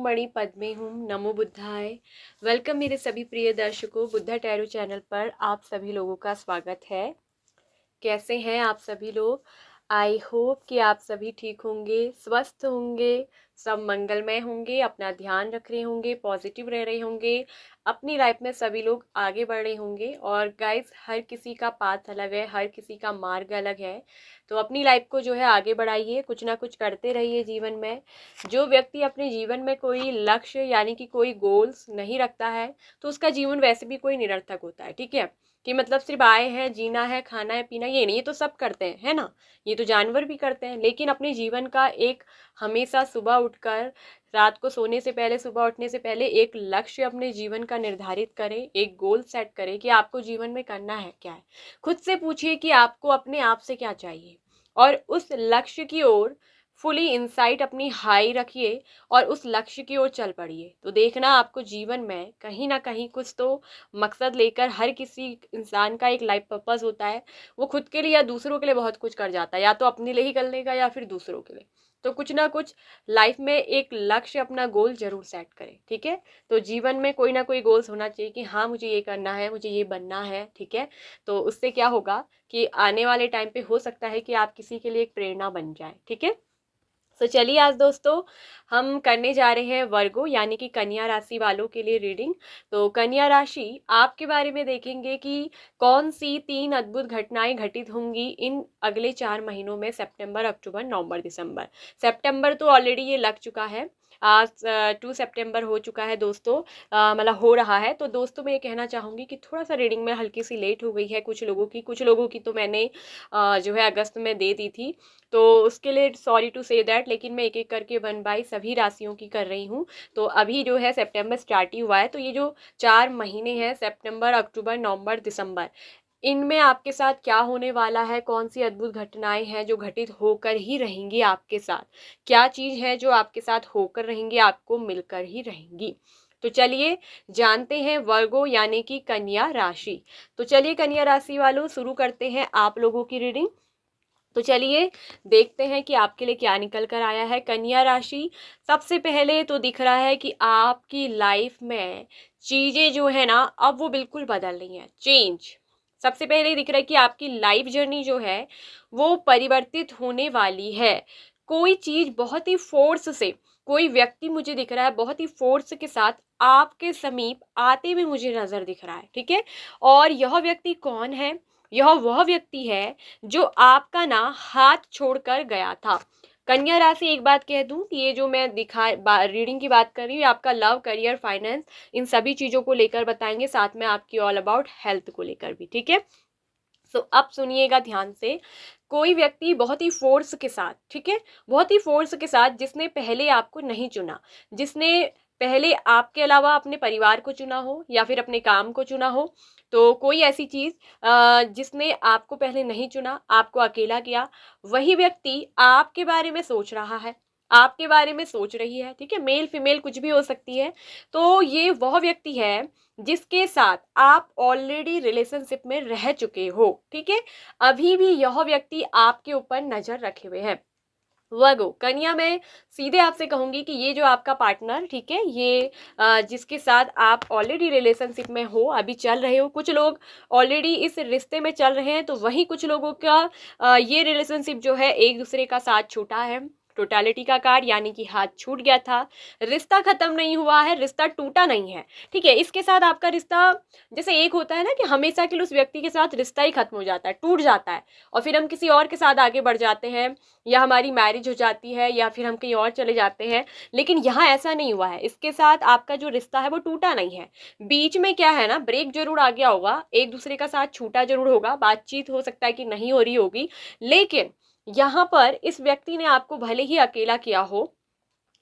मणि पद्मे हूँ। नमो बुद्धाय। वेलकम मेरे सभी प्रिय दर्शकों, बुद्धा टैरो चैनल पर आप सभी लोगों का स्वागत है। कैसे हैं आप सभी लोग? आई होप कि आप सभी ठीक होंगे, स्वस्थ होंगे, सब मंगलमय होंगे, अपना ध्यान रख रहे होंगे, पॉजिटिव रह रहे होंगे, अपनी लाइफ में सभी लोग आगे बढ़ रहे होंगे। और गाइस, हर किसी का पाथ अलग है, हर किसी का मार्ग अलग है, तो अपनी लाइफ को जो है आगे बढ़ाइए, कुछ ना कुछ करते रहिए जीवन में। जो व्यक्ति अपने जीवन में कोई लक्ष्य यानी कि कोई गोल्स नहीं रखता है, तो उसका जीवन वैसे भी कोई निरर्थक होता है। ठीक है, कि मतलब सिर्फ आए हैं, जीना है, खाना है, पीना, ये नहीं, ये तो सब करते हैं, है ना, ये तो जानवर भी करते हैं। लेकिन अपने जीवन का एक हमेशा सुबह उठकर, रात को सोने से पहले, सुबह उठने से पहले एक लक्ष्य अपने जीवन का निर्धारित करें, एक गोल सेट करें कि आपको जीवन में करना है क्या है। खुद से पूछिए कि आपको अपने आप से क्या चाहिए, और उस लक्ष्य की ओर फुली इंसाइट अपनी हाई रखिए और उस लक्ष्य की ओर चल पड़िए। तो देखना, आपको जीवन में कहीं ना कहीं कुछ तो मकसद लेकर, हर किसी इंसान का एक लाइफ पर्पस होता है, वो खुद के लिए या दूसरों के लिए बहुत कुछ कर जाता है, या तो अपने लिए ही कर लेगा या फिर दूसरों के लिए। तो कुछ ना कुछ लाइफ में एक लक्ष्य, अपना गोल जरूर सेट करें। ठीक है, तो जीवन में कोई ना कोई गोल्स होना चाहिए कि हाँ, मुझे ये करना है, मुझे ये बनना है। ठीक है, तो उससे क्या होगा कि आने वाले टाइम पे हो सकता है कि आप किसी के लिए एक प्रेरणा बन जाए। ठीक है, तो चलिए आज दोस्तों हम करने जा रहे हैं वर्गो यानी कि कन्या राशि वालों के लिए रीडिंग। तो कन्या राशि, आपके बारे में देखेंगे कि कौन सी 3 अद्भुत घटनाएं घटित होंगी इन अगले 4 महीनों में, सितंबर, अक्टूबर, नवंबर, दिसंबर। सितंबर तो ऑलरेडी ये लग चुका है, आज 2 सितंबर हो चुका है दोस्तों, मतलब हो रहा है। तो दोस्तों मैं ये कहना चाहूँगी कि थोड़ा सा रीडिंग में हल्की सी लेट हो गई है कुछ लोगों की तो मैंने जो है अगस्त में दे दी थी, तो उसके लिए सॉरी टू से दैट। लेकिन मैं एक एक करके 1 बाय सभी राशियों की कर रही हूँ। तो अभी जो है सितंबर स्टार्ट ही हुआ है, तो ये जो 4 महीने हैं, सितंबर, अक्टूबर, नवंबर, दिसंबर, इनमें आपके साथ क्या होने वाला है, कौन सी अद्भुत घटनाएं हैं जो घटित होकर ही रहेंगी आपके साथ, क्या चीज़ है जो आपके साथ होकर रहेंगी, आपको मिलकर ही रहेंगी। तो चलिए जानते हैं वर्गो यानी कि कन्या राशि। तो चलिए कन्या राशि वालों, शुरू करते हैं आप लोगों की रीडिंग। तो चलिए देखते हैं कि आपके लिए क्या निकल कर आया है। कन्या राशि, सबसे पहले तो दिख रहा है कि आपकी लाइफ में चीज़ें जो है ना, अब वो बिल्कुल बदल रही हैं, चेंज। सबसे पहले दिख रहा है कि आपकी लाइफ जर्नी जो है वो परिवर्तित होने वाली है। कोई चीज़ बहुत ही फोर्स से, कोई व्यक्ति मुझे दिख रहा है बहुत ही फोर्स के साथ आपके समीप आते हुए मुझे नज़र दिख रहा है। ठीक है, और यह व्यक्ति कौन है? यह वह व्यक्ति है जो आपका ना हाथ छोड़कर गया था। कन्या राशि, एक बात कह दूं कि ये जो मैं रीडिंग की बात कर रही हूँ, आपका लव, करियर, फाइनेंस, इन सभी चीज़ों को लेकर बताएंगे, साथ में आपकी ऑल अबाउट हेल्थ को लेकर भी। ठीक है, तो अब सुनिएगा ध्यान से। कोई व्यक्ति बहुत ही फोर्स के साथ, ठीक है, बहुत ही फोर्स के साथ, जिसने पहले आपको नहीं चुना, जिसने पहले आपके अलावा अपने परिवार को चुना हो या फिर अपने काम को चुना हो, तो कोई ऐसी चीज़ जिसने आपको पहले नहीं चुना, आपको अकेला किया, वही व्यक्ति आपके बारे में सोच रहा है, आपके बारे में सोच रही है। ठीक है, मेल फीमेल कुछ भी हो सकती है। तो ये वह व्यक्ति है जिसके साथ आप ऑलरेडी रिलेशनशिप में रह चुके हो। ठीक है, अभी भी यह व्यक्ति आपके ऊपर नजर रखे हुए है। वर्गो कन्या, मैं सीधे आपसे कहूंगी कि ये जो आपका पार्टनर, ठीक है, ये जिसके साथ आप ऑलरेडी रिलेशनशिप में हो, अभी चल रहे हो, कुछ लोग ऑलरेडी इस रिश्ते में चल रहे हैं, तो वहीं कुछ लोगों का ये रिलेशनशिप जो है एक दूसरे का साथ छूटा है। टोटालिटी का कार्ड यानी कि हाथ छूट गया था, रिश्ता खत्म नहीं हुआ है, रिश्ता टूटा नहीं है। ठीक है, इसके साथ आपका रिश्ता, जैसे एक होता है ना कि हमेशा के लिए उस व्यक्ति के साथ रिश्ता ही खत्म हो जाता है, टूट जाता है, और फिर हम किसी और के साथ आगे बढ़ जाते हैं, या हमारी मैरिज हो जाती है, या फिर हम कहीं और चले जाते हैं। लेकिन यहाँ ऐसा नहीं हुआ है, इसके साथ आपका जो रिश्ता है वो टूटा नहीं है। बीच में क्या है ना, ब्रेक जरूर आ गया होगा, एक दूसरे का साथ छूटा जरूर होगा, बातचीत हो सकता है कि नहीं हो रही होगी, लेकिन यहाँ पर इस व्यक्ति ने आपको भले ही अकेला किया हो,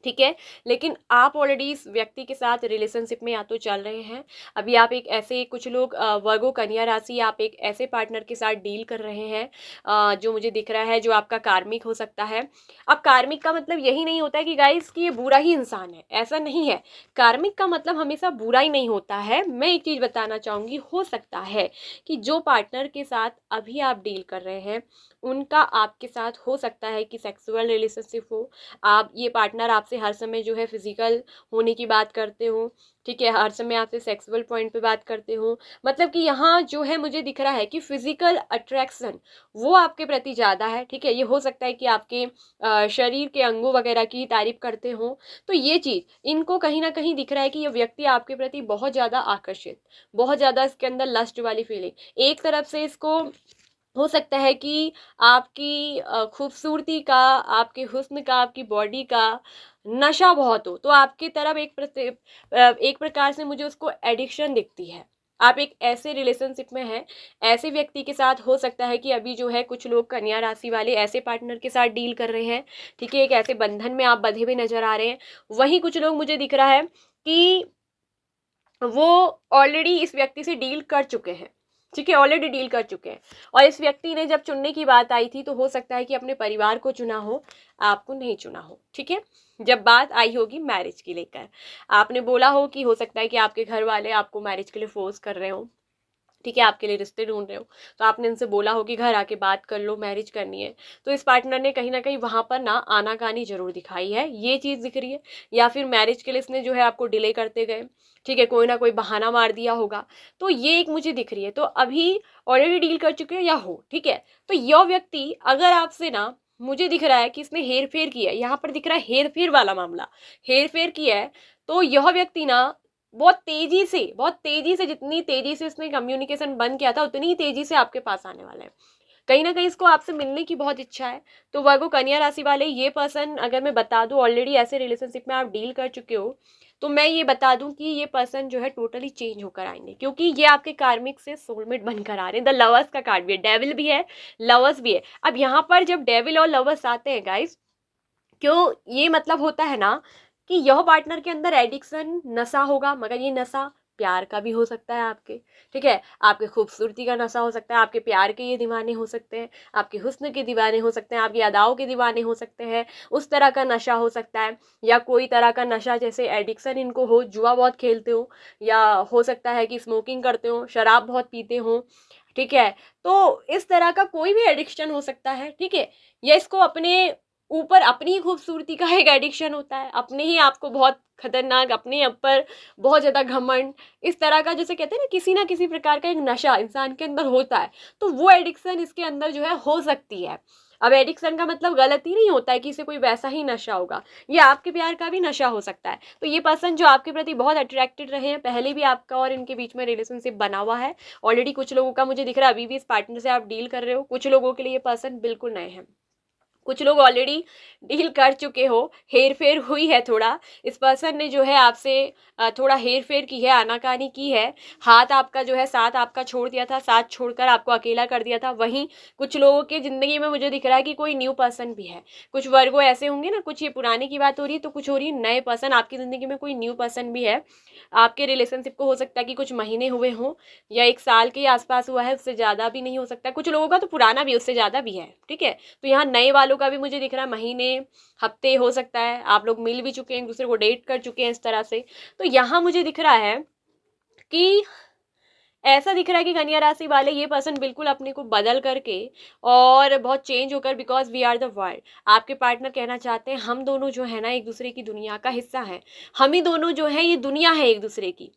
ठीक है, लेकिन आप ऑलरेडी इस व्यक्ति के साथ रिलेशनशिप में या तो चल रहे हैं, अभी आप एक ऐसे, कुछ लोग वर्गो कन्या राशि, आप एक ऐसे पार्टनर के साथ डील कर रहे हैं जो मुझे दिख रहा है जो आपका कार्मिक हो सकता है। अब कार्मिक का मतलब यही नहीं होता है कि गाइस कि ये बुरा ही इंसान है, ऐसा नहीं है। कार्मिक का मतलब हमेशा बुरा ही नहीं होता है। मैं एक चीज़ बताना चाहूँगी, हो सकता है कि जो पार्टनर के साथ अभी आप डील कर रहे हैं उनका आपके साथ हो सकता है कि सेक्सुअल रिलेशनशिप हो, आप, ये पार्टनर आपसे आपसे हर समय जो है फिजिकल होने की बात करते हो, ठीक है, हर समय आपसे सेक्सुअल पॉइंट पे बात करते हो, मतलब कि यहाँ जो है मुझे दिख रहा है कि फिजिकल अट्रैक्शन वो आपके प्रति ज़्यादा है, ठीक है। ये हो सकता है कि आपके शरीर के अंगों वगैरह की तारीफ करते हो, तो ये चीज़ इनको कहीं ना कहीं दिख रहा है कि ये व्यक्ति आपके प्रति बहुत ज़्यादा आकर्षित, बहुत ज़्यादा इसके अंदर लस्ट वाली फीलिंग। एक तरफ से इसको हो सकता है कि आपकी खूबसूरती का, आपके हुस्न का, आपकी बॉडी का नशा बहुत हो, तो आपकी तरफ एक प्रकार से मुझे उसको एडिक्शन दिखती है। आप एक ऐसे रिलेशनशिप में हैं, ऐसे व्यक्ति के साथ, हो सकता है कि अभी जो है कुछ लोग कन्या राशि वाले ऐसे पार्टनर के साथ डील कर रहे हैं, ठीक है, एक ऐसे बंधन में आप बंधे हुए नजर आ रहे हैं। वहीं कुछ लोग मुझे दिख रहा है कि वो ऑलरेडी इस व्यक्ति से डील कर चुके हैं, ठीक है, ऑलरेडी डील कर चुके हैं। और इस व्यक्ति ने जब चुनने की बात आई थी तो हो सकता है कि अपने परिवार को चुना हो, आपको नहीं चुना हो, ठीक है। जब बात आई होगी मैरिज की लेकर, आपने बोला हो कि हो सकता है कि आपके घर वाले आपको मैरिज के लिए फोर्स कर रहे हो, ठीक है, आपके लिए रिश्ते ढूंढ रहे हो, तो आपने इनसे बोला हो कि घर आके बात कर लो, मैरिज करनी है। तो इस पार्टनर ने कहीं ना कहीं वहां पर ना आनाकानी जरूर दिखाई है, ये चीज़ दिख रही है। या फिर मैरिज के लिए इसने जो है आपको डिले करते गए, ठीक है, कोई ना कोई बहाना मार दिया होगा, तो ये एक मुझे दिख रही है। तो अभी ऑलरेडी डील कर चुके हो या हो, ठीक है, तो यह व्यक्ति अगर आपसे ना, मुझे दिख रहा है कि इसने हेर फेर किया है, यहाँ पर दिख रहा है हेर फेर वाला मामला, हेर फेर किया है, तो यह व्यक्ति ना बहुत तेजी से जितनी तेजी से इसने कम्युनिकेशन बंद किया था उतनी ही तेजी से आपके पास आने वाला है। कहीं ना कहीं इसको आपसे मिलने की बहुत इच्छा है। तो वर्गो कन्या राशि वाले, ये पर्सन अगर मैं बता दूं ऑलरेडी ऐसे रिलेशनशिप में आप डील कर चुके हो, तो मैं ये बता दूं कि ये पर्सन जो है टोटली चेंज होकर आएंगे, क्योंकि ये आपके कार्मिक से सोलमेट बनकर आ रहे हैं। द लवर्स का कार्ड भी है, डेविल भी है, लवर्स भी है। अब यहाँ पर जब डेविल और लवर्स आते हैं गाइस, क्यों ये मतलब होता है ना कि यह पार्टनर के अंदर एडिक्शन नशा होगा, मगर ये नशा प्यार का भी हो सकता है आपके, ठीक है, आपके खूबसूरती का नशा हो सकता है, आपके प्यार के ये दीवाने हो सकते हैं, आपके हुस्न के दीवाने हो सकते हैं, आपकी अदाओं के दीवाने हो सकते हैं, उस तरह का नशा हो सकता है। या कोई तरह का नशा जैसे एडिक्शन इनको हो, जुआ बहुत खेलते हो, या हो सकता है कि स्मोकिंग करते हो, शराब बहुत पीते हो, ठीक है। तो इस तरह का कोई भी एडिक्शन हो सकता है, ठीक है। या इसको अपने ऊपर अपनी ही खूबसूरती का एक एडिक्शन होता है, अपने ही आपको बहुत खतरनाक, अपने ऊपर बहुत ज़्यादा घमंड, इस तरह का जैसे कहते हैं ना किसी प्रकार का एक नशा इंसान के अंदर होता है, तो वो एडिक्शन इसके अंदर जो है हो सकती है। अब एडिक्शन का मतलब गलत ही नहीं होता है कि इसे कोई वैसा ही नशा होगा, ये आपके प्यार का भी नशा हो सकता है। तो ये पर्सन जो आपके प्रति बहुत अट्रैक्टेड रहे हैं, पहले भी आपका और इनके बीच में रिलेशनशिप बना हुआ है ऑलरेडी, कुछ लोगों का मुझे दिख रहा है अभी भी इस पार्टनर से आप डील कर रहे हो, कुछ लोगों के लिए ये पर्सन बिल्कुल नए हैं, कुछ लोग ऑलरेडी डील कर चुके हो, हेर फेर हुई है थोड़ा, इस पर्सन ने जो है आपसे थोड़ा हेर फेर की है, आनाकानी की है, हाथ आपका जो है साथ आपका छोड़ दिया था, साथ छोड़कर आपको अकेला कर दिया था। वहीं कुछ लोगों के ज़िंदगी में मुझे दिख रहा है कि कोई न्यू पर्सन भी है, कुछ वर्गो ऐसे होंगे ना, कुछ ये पुराने की बात हो रही है तो कुछ हो रही है नए पर्सन, आपकी ज़िंदगी में कोई न्यू पर्सन भी है। आपके रिलेशनशिप को हो सकता है कि कुछ महीने हुए हों या एक साल के आसपास हुआ है, उससे ज़्यादा भी नहीं हो सकता, कुछ लोगों का तो पुराना भी उससे ज़्यादा भी है, ठीक है। तो यहाँ नए वालों का भी मुझे दिख रहा है महीने, हफ्ते हो सकता है, आप लोग मिल भी चुके हैं, एक दूसरे को डेट कर चुके हैं इस तरह से। तो यहाँ मुझे दिख रहा है कि ऐसा दिख रहा है कि कन्या राशि वाले ये पर्सन बिल्कुल अपने को बदल करके और बहुत चेंज होकर, because we are the world, आपके पार्टनर कहना चाहते हैं हम दोनों जो है ना एक दूसरे की दुनिया का हिस्सा है, हम ही दोनों जो है ये दुनिया है एक दूसरे की।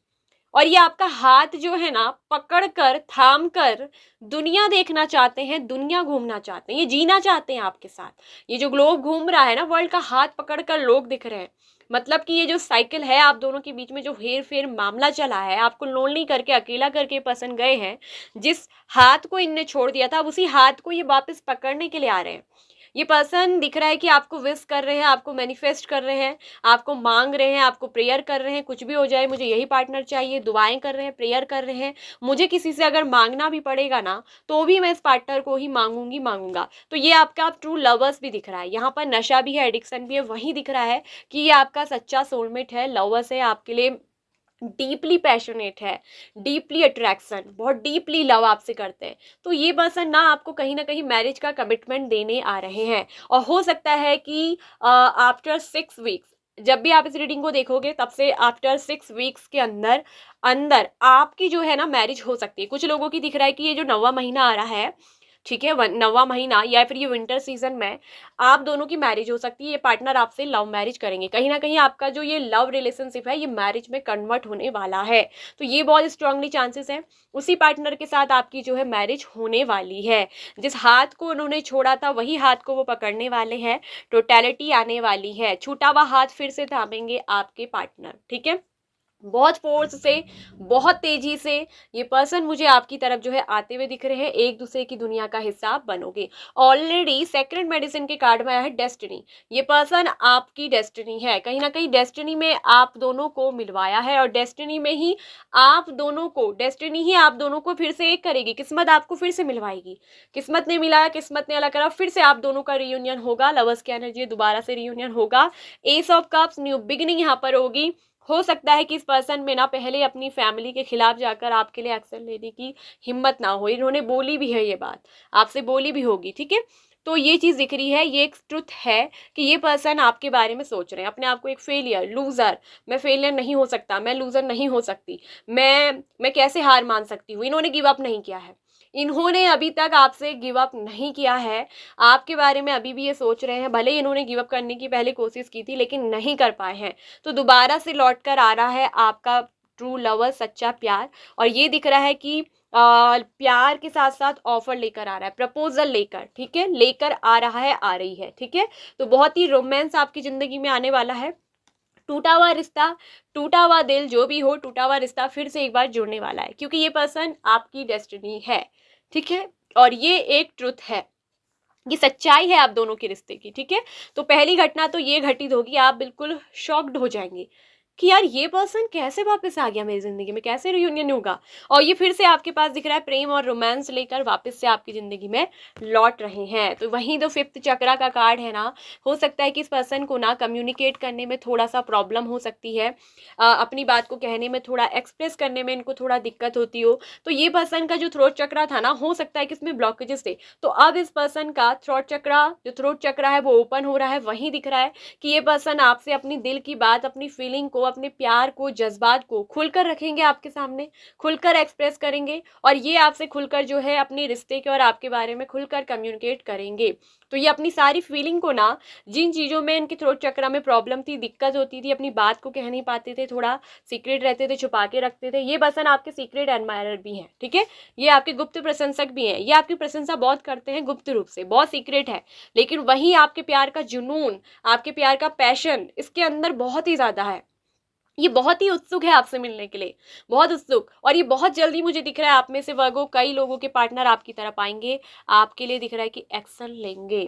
और ये आपका हाथ जो है ना पकड़ कर, थाम कर दुनिया देखना चाहते हैं, दुनिया घूमना चाहते हैं, ये जीना चाहते हैं आपके साथ। ये जो ग्लोब घूम रहा है ना वर्ल्ड का, हाथ पकड़ कर लोग दिख रहे हैं, मतलब कि ये जो साइकिल है आप दोनों के बीच में, जो हेर फेर मामला चला है, आपको लोनली करके, अकेला करके पसंद गए हैं, जिस हाथ को इनने छोड़ दिया था उसी हाथ को ये वापस पकड़ने के लिए आ रहे हैं। ये पर्सन दिख रहा है कि आपको विश कर रहे हैं, आपको मैनिफेस्ट कर रहे हैं, आपको मांग रहे हैं, आपको प्रेयर कर रहे हैं, कुछ भी हो जाए मुझे यही पार्टनर चाहिए, दुआएं कर रहे हैं, प्रेयर कर रहे हैं, मुझे किसी से अगर मांगना भी पड़ेगा ना तो भी मैं इस पार्टनर को ही मांगूंगा। तो ये आपका आप ट्रू लवर्स भी दिख रहा है, यहाँ पर नशा भी है, एडिक्शन भी है, वही दिख रहा है कि ये आपका सच्चा सोलमेट है, लवर्स है, आपके लिए डीपली पैशनेट है, डीपली अट्रैक्शन, बहुत डीपली लव आपसे करते हैं। तो ये पर्सन ना कहीं मैरिज का कमिटमेंट देने आ रहे हैं। और हो सकता है कि आफ्टर 6 वीक्स, जब भी आप इस रीडिंग को देखोगे तब से आफ्टर 6 वीक्स के अंदर अंदर आपकी जो है ना मैरिज हो सकती है। कुछ लोगों की दिख रहा है कि ये जो 9वां महीना आ रहा है ठीक है, 9वां महीना या फिर ये विंटर सीजन में आप दोनों की मैरिज हो सकती है। ये पार्टनर आपसे लव मैरिज करेंगे, कहीं ना कहीं आपका जो ये लव रिलेशनशिप है ये मैरिज में कन्वर्ट होने वाला है। तो ये बहुत स्ट्रांगली चांसेस है उसी पार्टनर के साथ आपकी जो है मैरिज होने वाली है। जिस हाथ को उन्होंने छोड़ा था वही हाथ को वो पकड़ने वाले हैं। टोटलिटी आने वाली है, छूटा हुआ हाथ फिर से थामेंगे आपके पार्टनर। ठीक है, बहुत फोर्स से, बहुत तेजी से ये पर्सन मुझे आपकी तरफ जो है आते हुए दिख रहे हैं। एक दूसरे की दुनिया का हिस्सा बनोगे। ऑलरेडी सेक्रेट मेडिसिन के कार्ड में आया है डेस्टिनी। ये पर्सन आपकी डेस्टिनी है, कहीं ना कहीं डेस्टिनी में आप दोनों को मिलवाया है और डेस्टिनी में ही आप दोनों को, डेस्टिनी ही आप दोनों को फिर से एक करेगी। किस्मत आपको फिर से मिलवाएगी। किस्मत ने मिलाया, किस्मत ने अलग करा, फिर से आप दोनों का रियूनियन होगा। लवर्स की एनर्जी दोबारा से रियूनियन होगा। S of cups, new beginning यहाँ पर होगी। हो सकता है कि इस पर्सन में ना पहले अपनी फैमिली के खिलाफ जाकर आपके लिए एक्शन लेने की हिम्मत ना हो। इन्होंने बोली भी है, ये बात आपसे बोली भी होगी। ठीक है, तो ये चीज़ दिख रही है, ये एक ट्रुथ है कि ये पर्सन आपके बारे में सोच रहे हैं, अपने आप को एक फेलियर, लूजर, मैं फेलियर नहीं हो सकता, मैं लूजर नहीं हो सकती, मैं कैसे हार मान सकती हूँ। इन्होंने गिव अप नहीं किया है, इन्होंने अभी तक आपसे गिव अप नहीं किया है। आपके बारे में अभी भी ये सोच रहे हैं। भले ही इन्होंने गिव अप करने की पहले कोशिश की थी लेकिन नहीं कर पाए हैं। तो दोबारा से लौट कर आ रहा है आपका ट्रू लवर, सच्चा प्यार। और ये दिख रहा है कि प्यार के साथ साथ ऑफर लेकर आ रहा है, प्रपोजल लेकर। ठीक है, लेकर आ रहा है, आ रही है। ठीक है, तो बहुत ही रोमांस आपकी जिंदगी में आने वाला है। टूटा हुआ रिश्ता, टूटा हुआ दिल, जो भी हो, टूटा हुआ रिश्ता फिर से एक बार जुड़ने वाला है, क्योंकि ये पर्सन आपकी डेस्टिनी है। ठीक है, और ये एक ट्रुथ है, ये सच्चाई है आप दोनों के रिश्ते की। ठीक है, तो पहली घटना तो ये घटित होगी, आप बिल्कुल शॉक्ड हो जाएंगे कि यार ये पर्सन कैसे वापस आ गया मेरी जिंदगी में, कैसे रियूनियन होगा। और ये फिर से आपके पास दिख रहा है, प्रेम और रोमांस लेकर वापस से आपकी जिंदगी में लौट रहे हैं। तो वहीं तो फिफ्थ चक्रा का कार्ड है ना, हो सकता है कि इस पर्सन को ना कम्युनिकेट करने में थोड़ा सा प्रॉब्लम हो सकती है। अपनी बात को कहने में, थोड़ा एक्सप्रेस करने में इनको थोड़ा दिक्कत होती हो। तो ये पर्सन का जो थ्रोट चक्रा था ना, हो सकता है कि इसमें ब्लॉकेजेस थे। तो अब इस पर्सन का थ्रोट चक्रा, जो थ्रोट चक्रा है वो ओपन हो रहा है। वहीं दिख रहा है कि ये पर्सन आपसे अपनी दिल की बात, अपनी फीलिंग को, अपने प्यार को, जज्बात को खुलकर रखेंगे आपके सामने, खुलकर एक्सप्रेस करेंगे। और ये आपसे खुलकर जो है अपने रिश्ते के और आपके बारे में खुलकर कम्युनिकेट करेंगे। तो ये अपनी सारी फीलिंग को ना, जिन चीज़ों में इनके थ्रोट चक्र में प्रॉब्लम थी, दिक्कत होती थी, अपनी बात को कह नहीं पाते थे, थोड़ा सीक्रेट रहते थे, छुपा के रखते थे, ये पर्सन आपके सीक्रेट एडमायरर भी हैं। ठीक है, ये आपके गुप्त प्रशंसक भी हैं। ये आपकी प्रशंसा बहुत करते हैं गुप्त रूप से, बहुत सीक्रेट है। लेकिन वहीं आपके प्यार का जुनून, आपके प्यार का पैशन इसके अंदर बहुत ही ज़्यादा है। ये बहुत ही उत्सुक है आपसे मिलने के लिए, बहुत उत्सुक। और ये बहुत जल्दी, मुझे दिख रहा है आप में से वर्गो कई लोगों के पार्टनर आपकी तरफ आएंगे, आपके लिए दिख रहा है कि एक्शन लेंगे।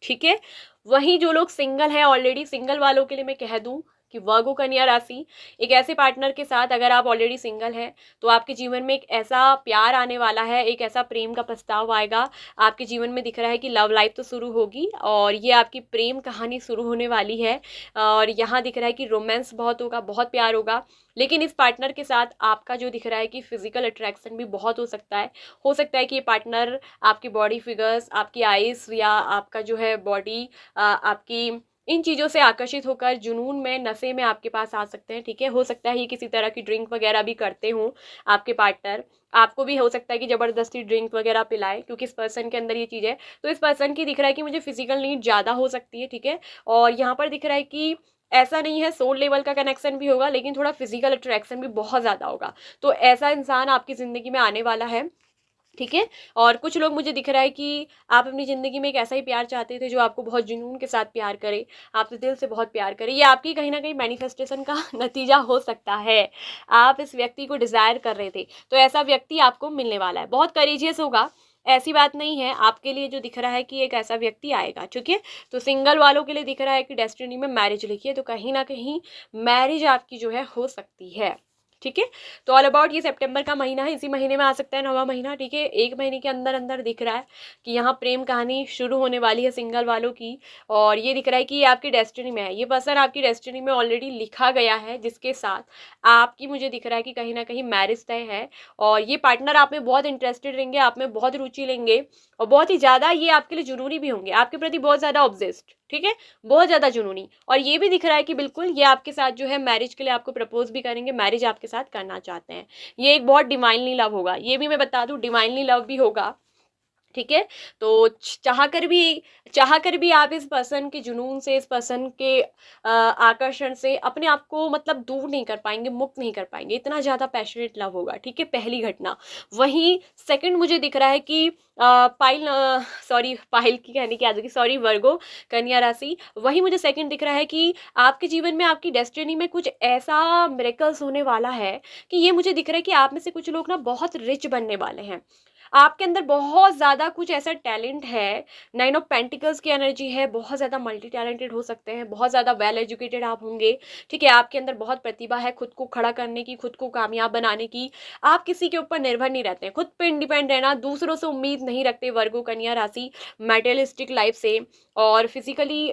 ठीक है, वहीं जो लोग सिंगल हैं, ऑलरेडी सिंगल वालों के लिए मैं कह दूं कि वर्गो कन्या राशि, एक ऐसे पार्टनर के साथ अगर आप ऑलरेडी सिंगल हैं तो आपके जीवन में एक ऐसा प्यार आने वाला है, एक ऐसा प्रेम का प्रस्ताव आएगा आपके जीवन में। दिख रहा है कि लव लाइफ तो शुरू होगी और ये आपकी प्रेम कहानी शुरू होने वाली है। और यहाँ दिख रहा है कि रोमांस बहुत होगा, बहुत प्यार होगा। लेकिन इस पार्टनर के साथ आपका जो दिख रहा है कि फिजिकल अट्रैक्शन भी बहुत हो सकता है। हो सकता है कि ये पार्टनर आपकी बॉडी फिगर्स, आपकी आइज़ या आपका जो है बॉडी, आपकी इन चीज़ों से आकर्षित होकर जुनून में, नशे में आपके पास आ सकते हैं। ठीक है, हो सकता है ये किसी तरह की ड्रिंक वगैरह भी करते हों आपके पार्टनर। आपको भी हो सकता है कि ज़बरदस्ती ड्रिंक वगैरह पिलाए, क्योंकि इस पर्सन के अंदर ये चीज़ है। तो इस पर्सन की दिख रहा है कि मुझे फिजिकल नीड ज़्यादा हो सकती है। ठीक है, और यहाँ पर दिख रहा है कि ऐसा नहीं है, सोल लेवल का कनेक्शन भी होगा लेकिन थोड़ा फिजिकल अट्रैक्शन भी बहुत ज़्यादा होगा। तो ऐसा इंसान आपकी ज़िंदगी में आने वाला है। ठीक है, और कुछ लोग, मुझे दिख रहा है कि आप अपनी ज़िंदगी में एक ऐसा ही प्यार चाहते थे जो आपको बहुत जुनून के साथ प्यार करे, आपसे दिल से बहुत प्यार करे। ये आपकी कहीं ना कहीं मैनिफेस्टेशन का नतीजा हो सकता है। आप इस व्यक्ति को डिज़ायर कर रहे थे, तो ऐसा व्यक्ति आपको मिलने वाला है। बहुत करेजियस होगा, ऐसी बात नहीं है। आपके लिए जो दिख रहा है कि एक ऐसा व्यक्ति आएगा। ठीक है, तो सिंगल वालों के लिए दिख रहा है कि डेस्टिनी में मैरिज लिखी है, तो कहीं ना कहीं मैरिज आपकी जो है हो सकती है। ठीक है, तो ऑल अबाउट ये सितंबर का महीना है, इसी महीने में आ सकता है 9वां महीना। ठीक है, एक महीने के अंदर अंदर दिख रहा है कि यहाँ प्रेम कहानी शुरू होने वाली है सिंगल वालों की। और ये दिख रहा है कि ये आपकी डेस्टिनी में है, ये पर्सन आपकी डेस्टिनी में ऑलरेडी लिखा गया है, जिसके साथ आपकी, मुझे दिख रहा है कि कहीं ना कहीं मैरिज तय है। और ये पार्टनर आप में बहुत इंटरेस्टेड रहेंगे, आप में बहुत रुचि लेंगे और बहुत ही ज़्यादा ये आपके लिए जुनूनी भी होंगे, आपके प्रति बहुत ज़्यादा ऑब्सेस्ड। ठीक है, बहुत ज़्यादा जुनूनी। और ये भी दिख रहा है कि बिल्कुल ये आपके साथ जो है मैरिज के लिए आपको प्रपोज भी करेंगे, मैरिज आपके साथ करना चाहते हैं। ये एक बहुत डिवाइनली लव होगा, ये भी मैं बता दूं, डिवाइनली लव भी होगा। ठीक है। तो चाह कर भी आप इस पर्सन के जुनून से, इस पर्सन के आकर्षण से अपने आप को मतलब दूर नहीं कर पाएंगे, मुक्त नहीं कर पाएंगे, इतना ज़्यादा पैशनेट लव होगा। ठीक है, पहली घटना। वहीं सेकंड मुझे दिख रहा है कि पायल की कहने की आदत की, सॉरी, वर्गो, कन्या राशि। वही मुझे सेकंड दिख रहा है कि आपके जीवन में, आपकी डेस्टिनी में कुछ ऐसा मिरेकल्स होने वाला है कि ये मुझे दिख रहा है कि आप में से कुछ लोग ना बहुत रिच बनने वाले हैं। आपके अंदर बहुत ज़्यादा कुछ ऐसा टैलेंट है, 9 ऑफ पेंटिकल्स की एनर्जी है, बहुत ज़्यादा मल्टी टैलेंटेड हो सकते हैं, बहुत ज़्यादा वेल एजुकेटेड आप होंगे। ठीक है, आपके अंदर बहुत प्रतिभा है खुद को खड़ा करने की, खुद को कामयाब बनाने की। आप किसी के ऊपर निर्भर नहीं रहते हैं, खुद पे इंडिपेंडेंट रहना, दूसरों से उम्मीद नहीं रखते वर्गो कन्या राशि, मटेरियलिस्टिक लाइफ से और फिजिकली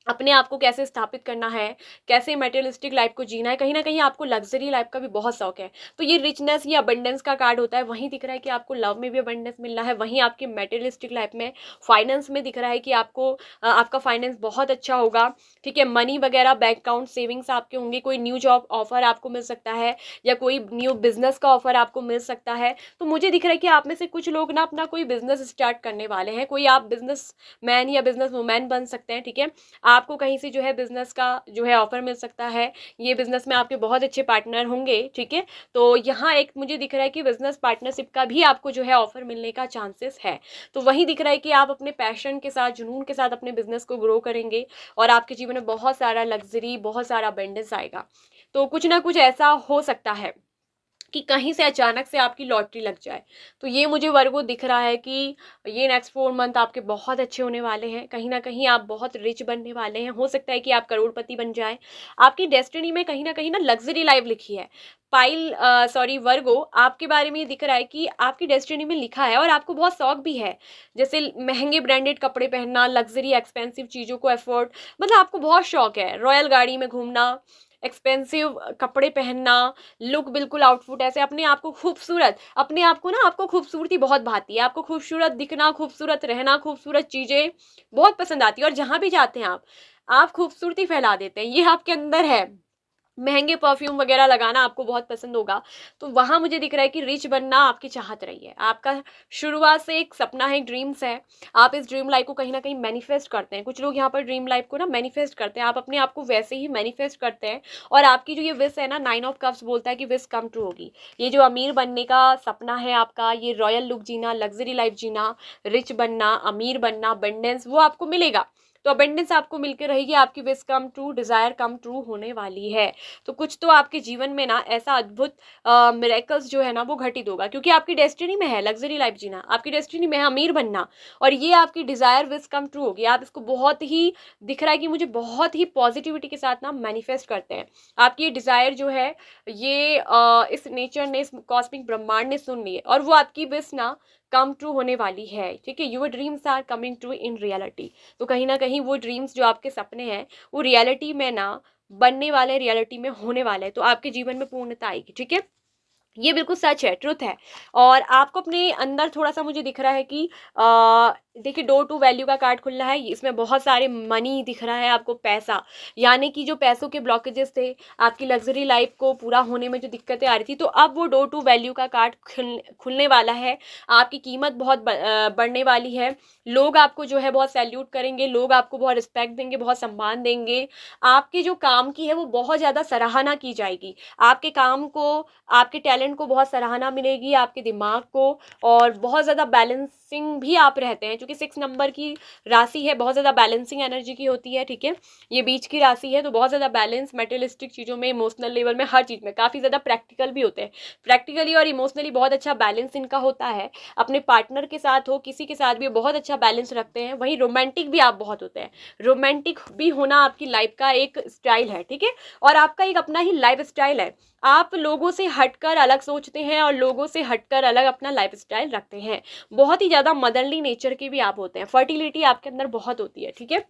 अपने आप को कैसे स्थापित करना है, कैसे मटेरियलिस्टिक लाइफ को जीना है। कहीं ना कहीं आपको लग्जरी लाइफ का भी बहुत शौक है, तो ये रिचनेस, ये अबंडेंस का कार्ड होता है। वहीं दिख रहा है कि आपको लव में भी अबंडेंस मिल रहा है, वहीं आपके मटेरियलिस्टिक लाइफ में, फाइनेंस में दिख रहा है कि आपको आपका फाइनेंस बहुत अच्छा होगा। ठीक है, मनी वगैरह, बैंक अकाउंट, सेविंग्स आपके होंगे, कोई न्यू जॉब ऑफर आपको मिल सकता है या कोई न्यू बिजनेस का ऑफर आपको मिल सकता है। तो मुझे दिख रहा है कि आप में से कुछ लोग ना अपना कोई बिजनेस स्टार्ट करने वाले हैं, कोई आप बिजनेस मैन या बिजनेस वुमेन बन सकते हैं। ठीक है, आपको कहीं से जो है बिजनेस का जो है ऑफर मिल सकता है, ये बिजनेस में आपके बहुत अच्छे पार्टनर होंगे। ठीक है, तो यहाँ एक मुझे दिख रहा है कि बिजनेस पार्टनरशिप का भी आपको जो है ऑफर मिलने का चांसेस है। तो वही दिख रहा है कि आप अपने पैशन के साथ, जुनून के साथ अपने बिजनेस को ग्रो करेंगे और आपके जीवन में बहुत सारा लग्जरी, बहुत सारा अबंडेंस आएगा। तो कुछ ना कुछ ऐसा हो सकता है कि कहीं से अचानक से आपकी लॉटरी लग जाए। तो ये मुझे वर्गो दिख रहा है कि ये नेक्स्ट 4 मंथ आपके बहुत अच्छे होने वाले हैं, कहीं ना कहीं आप बहुत रिच बनने वाले हैं। हो सकता है कि आप करोड़पति बन जाएं। आपकी डेस्टिनी में कहीं ना लग्जरी लाइफ लिखी है। वर्गो, आपके बारे में ये दिख रहा है कि आपकी डेस्टिनी में लिखा है और आपको बहुत शौक भी है, जैसे महंगे ब्रांडेड कपड़े पहनना, लग्जरी एक्सपेंसिव चीज़ों को एफोर्ड, मतलब आपको बहुत शौक है, रॉयल गाड़ी में घूमना, एक्सपेंसिव कपड़े पहनना, लुक बिल्कुल आउटफिट ऐसे अपने आप को खूबसूरत, अपने आप को ना, आपको खूबसूरती बहुत भाती है, आपको खूबसूरत दिखना, खूबसूरत रहना, खूबसूरत चीज़ें बहुत पसंद आती है और जहाँ भी जाते हैं आप खूबसूरती फैला देते हैं, ये आपके अंदर है। महंगे परफ्यूम वगैरह लगाना आपको बहुत पसंद होगा। तो वहाँ मुझे दिख रहा है कि रिच बनना आपकी चाहत रही है, आपका शुरुआत से एक सपना है, एक ड्रीम्स है। आप इस ड्रीम लाइफ को कहीं ना कहीं मैनिफेस्ट करते हैं। कुछ लोग यहाँ पर ड्रीम लाइफ को ना मैनिफेस्ट करते हैं, आप अपने आप को वैसे ही मैनिफेस्ट करते हैं और आपकी जो ये विश है ना, 9 ऑफ कप्स बोलता है कि विश कम ट्रू होगी। ये जो अमीर बनने का सपना है आपका, ये रॉयल लुक जीना, लग्जरी लाइफ जीना, रिच बनना, अमीर बनना, अबंडेंस, वो आपको मिलेगा। तो अबंडेंस आपको मिलकर रहेगी, आपकी wish come true, desire come true होने वाली है। तो कुछ तो आपके जीवन में ना ऐसा अद्भुत मिरेकल्स जो है ना वो घटित होगा, क्योंकि आपकी डेस्टिनी में है लग्जरी लाइफ जीना, आपकी डेस्टिनी में है अमीर बनना, और ये आपकी डिजायर विश कम ट्रू होगी। आप इसको बहुत ही दिख रहा है कि मुझे बहुत ही पॉजिटिविटी के साथ ना मैनिफेस्ट करते हैं। आपकी ये डिजायर जो है, ये इस नेचर ने, इस कॉस्मिक ब्रह्मांड ने सुन ली है और वो आपकी विश ना कम ट्रू होने वाली है। ठीक है, your dreams are coming true in reality. तो कहीं ना कहीं वो ड्रीम्स जो आपके सपने हैं वो रियलिटी में ना बनने वाले, रियलिटी में होने वाले हैं, तो आपके जीवन में पूर्णता आएगी। ठीक है, ये बिल्कुल सच है, ट्रुथ है। और आपको अपने अंदर थोड़ा सा मुझे दिख रहा है कि देखिए, डोर टू वैल्यू का कार्ड खुल रहा है, इसमें बहुत सारे मनी दिख रहा है आपको, पैसा, यानी कि जो पैसों के ब्लॉकेजेस थे, आपकी लग्जरी लाइफ को पूरा होने में जो दिक्कतें आ रही थी, तो अब वो डोर टू वैल्यू का कार्ड खुलने वाला है। आपकी कीमत बहुत बढ़ने वाली है। लोग आपको जो है बहुत सैल्यूट करेंगे, लोग आपको बहुत रिस्पेक्ट देंगे, बहुत सम्मान देंगे। आपके जो काम की है वो बहुत ज़्यादा सराहना की जाएगी। आपके काम को, आपके टैलेंट को बहुत सराहना मिलेगी, आपके दिमाग को। और बहुत ज़्यादा बैलेंसिंग भी आप रहते हैं, क्योंकि 6 नंबर की राशि है, बहुत ज़्यादा बैलेंसिंग एनर्जी की होती है। ठीक है, ये बीच की राशि है, तो बहुत ज़्यादा बैलेंस, मटेरियलिस्टिक चीज़ों में, इमोशनल लेवल में, हर चीज़ में काफ़ी ज़्यादा प्रैक्टिकल भी होते हैं। प्रैक्टिकली और इमोशनली बहुत अच्छा बैलेंस इनका होता है। अपने पार्टनर के साथ हो, किसी के साथ भी बहुत अच्छा बैलेंस रखते हैं। वहीं रोमांटिक भी आप बहुत होते हैं, रोमांटिक भी होना आपकी लाइफ का एक स्टाइल है। ठीक है, और आपका एक अपना ही लाइफ स्टाइल है। आप लोगों से हटकर अलग सोचते हैं और लोगों से हटकर अलग अपना लाइफ स्टाइल रखते हैं। बहुत ही ज़्यादा मदरली नेचर के भी आप होते हैं, फर्टिलिटी आपके अंदर बहुत होती है। ठीक है,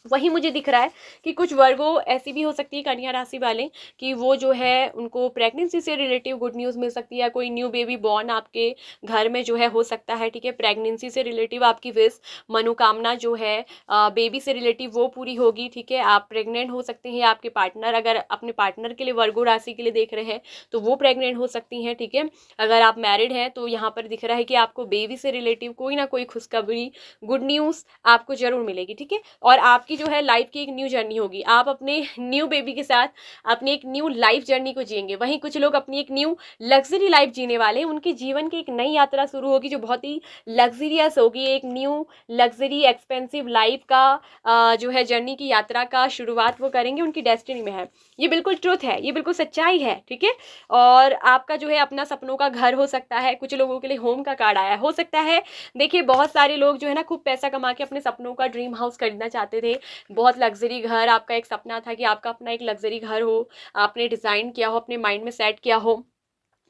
वहीं मुझे दिख रहा है कि कुछ वर्गों ऐसी भी हो सकती है, कन्या राशि वाले, कि वो जो है उनको प्रेगनेंसी से रिलेटिव गुड न्यूज़ मिल सकती है, या कोई न्यू बेबी बॉर्न आपके घर में जो है हो सकता है, ठीक है। प्रेगनेंसी से रिलेटिव आपकी विश मनोकामना जो है बेबी से रिलेटिव वो पूरी होगी, ठीक है। आप प्रेग्नेंट हो सकते हैं, आपके पार्टनर, अगर अपने पार्टनर के लिए वर्गो राशि के लिए देख रहे हैं तो वो प्रेग्नेंट हो सकती हैं, ठीक है। अगर आप मैरिड हैं तो यहाँ पर दिख रहा है कि आपको बेबी से रिलेटिव कोई ना कोई खुशखबरी गुड न्यूज़ आपको जरूर मिलेगी, ठीक है। और आपकी जो है लाइफ की एक न्यू जर्नी होगी, आप अपने न्यू बेबी के साथ अपनी एक न्यू लाइफ जर्नी को जिएंगे। वहीं कुछ लोग अपनी एक न्यू लग्जरी लाइफ जीने वाले हैं, उनके जीवन की एक नई यात्रा शुरू होगी जो बहुत ही लग्जरियस होगी, एक न्यू लग्जरी एक्सपेंसिव लाइफ का जो है जर्नी की यात्रा का शुरुआत वो करेंगे, उनकी डेस्टिनी में है। ये बिल्कुल ट्रुथ है, ये बिल्कुल सच्चाई है, ठीक है। और आपका जो है अपना सपनों का घर हो सकता है, कुछ लोगों के लिए होम का कार्ड आया हो सकता है। देखिए बहुत सारे लोग जो है ना खूब पैसा कमा के अपने सपनों का ड्रीम हाउस खरीदना चाहते थे, बहुत लग्जरी घर, आपका एक सपना था कि आपका अपना एक लग्जरी घर हो, आपने डिज़ाइन किया हो, अपने माइंड में सेट किया हो।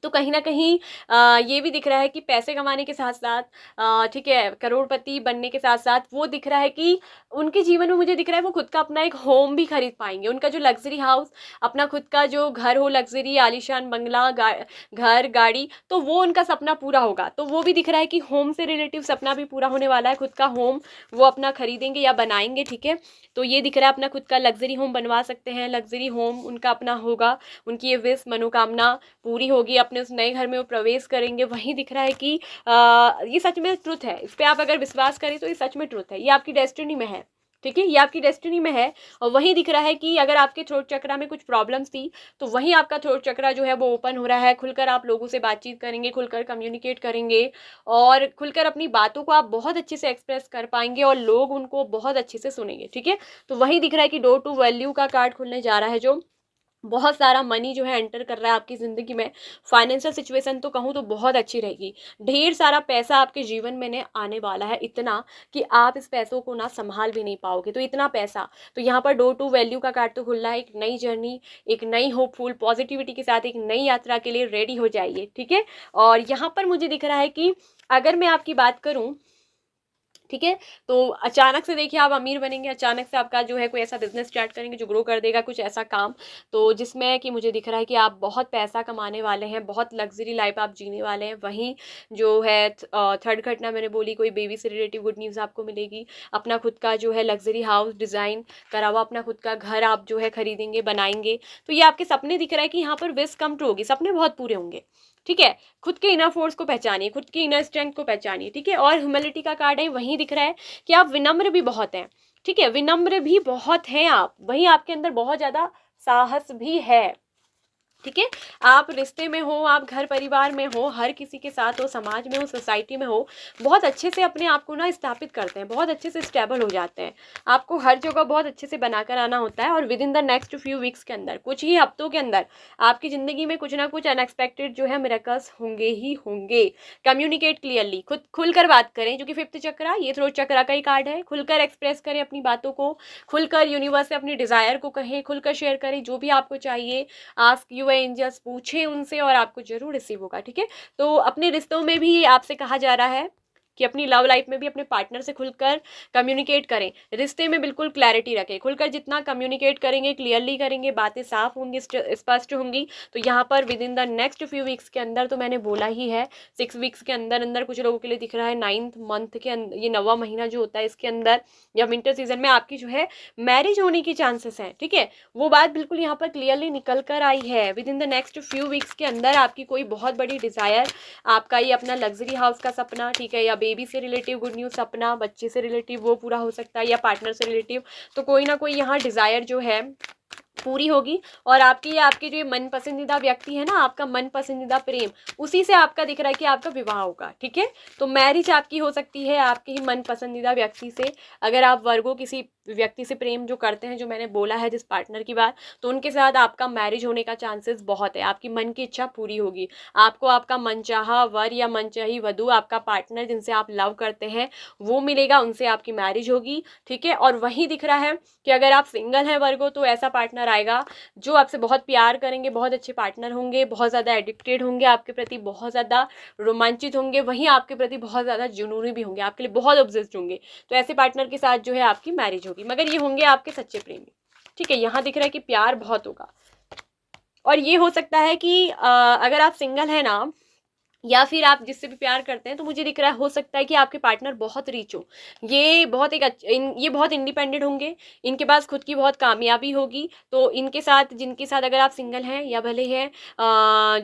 तो कहीं न कहीं ये भी दिख रहा है कि पैसे कमाने के साथ-साथ ठीक है, करोड़पति बनने के साथ-साथ वो दिख रहा है कि उनके जीवन में मुझे दिख रहा है वो खुद का अपना एक होम भी खरीद पाएँगे। उनका जो लग्ज़री हाउस, अपना खुद का जो घर हो, लग्ज़री आलीशान बंगला, घर, गाड़ी, तो वो उनका सपना पूरा होगा। तो वो भी दिख रहा है कि होम से रिलेटिव सपना भी पूरा होने वाला है, खुद का होम वो अपना खरीदेंगे या बनाएँगे, ठीक है। तो ये दिख रहा है अपना खुद का लग्ज़री होम बनवा सकते हैं, लग्ज़री होम उनका अपना होगा, उनकी ये विश मनोकामना पूरी होगी, अपने उस नए घर में वो प्रवेश करेंगे। वहीं दिख रहा है कि ये सच में ट्रुथ है, इस पे आप अगर विश्वास करें तो ये सच में ट्रुथ है, ये आपकी डेस्टिनी में है, ठीक है, ये आपकी डेस्टिनी में है। और वहीं दिख रहा है कि अगर आपके थ्रोट चक्रा में कुछ प्रॉब्लम्स थी तो वहीं आपका थ्रोट चक्रा जो है वो ओपन हो रहा है, खुलकर आप लोगों से बातचीत करेंगे, खुलकर कम्युनिकेट करेंगे और खुलकर अपनी बातों को आप बहुत अच्छे से एक्सप्रेस कर पाएंगे और लोग उनको बहुत अच्छे से सुनेंगे, ठीक है। तो वहीं दिख रहा है कि डोर टू वैल्यू का कार्ड खुलने जा रहा है, जो बहुत सारा मनी जो है एंटर कर रहा है आपकी ज़िंदगी में। फाइनेंशियल सिचुएशन तो कहूँ तो बहुत अच्छी रहेगी, ढेर सारा पैसा आपके जीवन में ने आने वाला है, इतना कि आप इस पैसों को ना संभाल भी नहीं पाओगे। तो इतना पैसा, तो यहाँ पर डोर टू वैल्यू का कार्ड तो खुल रहा है, एक नई जर्नी, एक नई होपफुल पॉजिटिविटी के साथ एक नई यात्रा के लिए रेडी हो जाइए, ठीक है। और यहाँ पर मुझे दिख रहा है कि अगर मैं आपकी बात करूँ, ठीक है, तो अचानक से देखिए आप अमीर बनेंगे, अचानक से आपका जो है कोई ऐसा बिजनेस स्टार्ट करेंगे जो ग्रो कर देगा, कुछ ऐसा काम, तो जिसमें कि मुझे दिख रहा है कि आप बहुत पैसा कमाने वाले हैं, बहुत लग्जरी लाइफ आप जीने वाले हैं। वहीं जो है थर्ड घटना मैंने बोली, कोई बेबी से रिलेटिव गुड न्यूज़ आपको मिलेगी, अपना खुद का जो है लग्जरी हाउस डिज़ाइन करा हुआ अपना खुद का घर आप जो है खरीदेंगे, बनाएंगे। तो ये आपके सपने दिख रहा है कि यहाँ पर विश कम ट्रू होगी, सपने बहुत पूरे होंगे, ठीक है। खुद के इनर फोर्स को पहचानिए, खुद की इनर स्ट्रेंथ को पहचानिए, ठीक है। और ह्यूमिलिटी का कार्ड है, वहीं दिख रहा है कि आप विनम्र भी बहुत हैं, ठीक है, विनम्र भी बहुत हैं आप, वहीं आपके अंदर बहुत ज़्यादा साहस भी है, ठीक है। आप रिश्ते में हो, आप घर परिवार में हो, हर किसी के साथ हो, समाज में हो, सोसाइटी में हो, बहुत अच्छे से अपने आप को ना स्थापित करते हैं, बहुत अच्छे से स्टेबल हो जाते हैं। आपको हर जगह बहुत अच्छे से बनाकर आना होता है और with in the next few weeks के अंदर, कुछ ही हफ्तों के अंदर आपकी ज़िंदगी में कुछ ना कुछ अनएक्सपेक्टेड जो है मिरेकल्स होंगे ही होंगे। कम्युनिकेट क्लियरली, खुद खुलकर बात करें, जो कि फिफ्थ चक्रा, ये थ्रोट चक्रा का ही कार्ड है। खुलकर एक्सप्रेस करें अपनी बातों को, खुलकर यूनिवर्स से अपनी डिज़ायर को कहें, खुलकर शेयर करें जो भी आपको चाहिए। आस्क यू एंजल्स, पूछें उनसे और आपको जरूर रिसीव होगा, ठीक है। तो अपने रिश्तों में भी आपसे कहा जा रहा है कि अपनी लव लाइफ में भी अपने पार्टनर से खुलकर कम्युनिकेट करें, रिश्ते में बिल्कुल क्लैरिटी रखें। खुलकर जितना कम्युनिकेट करेंगे, क्लियरली करेंगे, बातें साफ होंगी, स्पष्ट होंगी, तो यहाँ पर with in the next few weeks के अंदर, तो मैंने बोला ही है 6 वीक्स के अंदर अंदर, कुछ लोगों के लिए दिख रहा है 9th मंथ के अंदर, ये 9वां महीना जो होता है इसके अंदर या विंटर सीजन में आपकी जो है मैरिज होने की चांसेस हैं, ठीक है। वो बात बिल्कुल यहाँ पर क्लियरली निकल कर आई है। With in the next few weeks के अंदर आपकी कोई बहुत बड़ी डिज़ायर, आपका ये अपना लग्जरी हाउस का सपना, ठीक है, या बेबी से रिलेटिव गुड न्यूज़ सपना, बच्चे से रिलेटिव वो पूरा हो सकता है, या पार्टनर से रिलेटिव, तो कोई ना कोई यहाँ डिज़ायर जो है पूरी होगी। और आपके जो ये मन पसंदीदा व्यक्ति है ना, आपका मन पसंदीदा प्रेम, उसी से आपका दिख रहा है कि आपका विवाह होगा, ठीक है। तो मैरिज आपकी हो सकती है आपके ही मन पसंदीदा व्यक्ति से। अगर आप वर्गो किसी व्यक्ति से प्रेम जो करते हैं, जो मैंने बोला है जिस पार्टनर की बात, तो उनके साथ आपका मैरिज होने का चांसेस बहुत है, आपकी मन की इच्छा पूरी होगी। आपको आपका मनचाहा वर या मनचाही वधू, आपका पार्टनर जिनसे आप लव करते हैं वो मिलेगा, उनसे आपकी मैरिज होगी, ठीक है। और वही दिख रहा है कि अगर आप सिंगल हैं वर्गो, तो ऐसा पार्टनर आएगा जो आपसे बहुत प्यार करेंगे, बहुत अच्छे पार्टनर होंगे, बहुत ज़्यादा एडिक्टेड होंगे, आपके प्रति बहुत ज़्यादा रोमांचित होंगे, वहीं आपके प्रति बहुत ज़्यादा जुनूनी भी होंगे, आपके लिए बहुत ऑब्सेस्ड होंगे। तो ऐसे पार्टनर के साथ जो है आपकी मैरिज होगी। होगी, मगर ये होंगे आपके सच्चे प्रेमी। ठीक है, यहाँ दिख रहा है कि प्यार बहुत होगा। और ये हो सकता है कि अगर आप सिंगल हैं ना, या फिर आप जिससे भी प्यार करते हैं, तो मुझे दिख रहा है हो सकता है कि आपके पार्टनर बहुत रिच हो। ये बहुत एक ये बहुत इंडिपेंडेंट होंगे, इनके पास खुद की बहुत कामयाबी होगी। तो इनके साथ, जिनके साथ अगर आप सिंगल हैं या भले हैं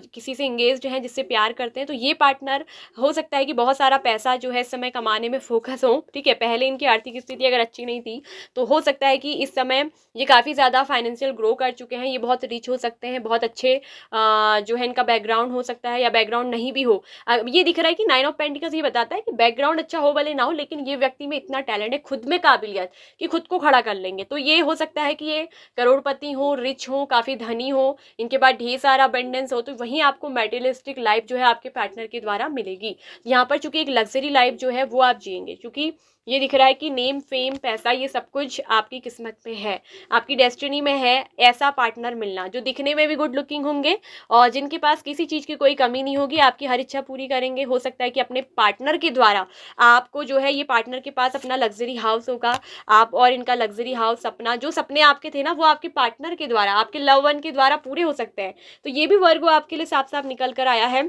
किसी से इंगेज्ड हैं, जिससे प्यार करते हैं, तो ये पार्टनर हो सकता है कि बहुत सारा पैसा जो है इस समय कमाने में फोकस हो। ठीक है, पहले इनकी आर्थिक स्थिति अगर अच्छी नहीं थी, तो हो सकता है कि इस समय ये काफ़ी ज़्यादा फाइनेंशियल ग्रो कर चुके हैं, ये बहुत रिच हो सकते हैं, बहुत अच्छे जो है इनका बैकग्राउंड हो सकता है, या बैकग्राउंड नहीं भी हो। ये दिख रहा है कि 9 ऑफ पेंटिकल्स ये बताता है कि बैकग्राउंड अच्छा हो भले ना हो, लेकिन ये व्यक्ति में इतना टैलेंट है, खुद में काबिलियत कि खुद को खड़ा कर लेंगे। तो ये हो सकता है कि ये करोड़पति हो, रिच हो, काफ़ी धनी हो, इनके पास ढेर सारा अबंडेंस हो, तो वहीं आपको मेटेरियलिस्टिक लाइफ जो है आपके पार्टनर के द्वारा मिलेगी। यहाँ पर चूंकि एक लग्जरी लाइफ जो है वो आप जिएंगे, क्योंकि ये दिख रहा है कि नेम, फेम, पैसा, ये सब कुछ आपकी किस्मत में है, आपकी डेस्टिनी में है ऐसा पार्टनर मिलना, जो दिखने में भी गुड लुकिंग होंगे और जिनके पास किसी चीज़ की कोई कमी नहीं होगी, आपकी हर इच्छा पूरी करेंगे। हो सकता है कि अपने पार्टनर के द्वारा आपको जो है, ये पार्टनर के पास अपना लग्जरी हाउस होगा, आप और इनका लग्जरी हाउस, सपना, जो सपने आपके थे ना, वो आपके पार्टनर के द्वारा, आपके लव वन के द्वारा पूरे हो सकते हैं। तो ये भी वर्गो आपके लिए साफ साफ निकल कर आया है।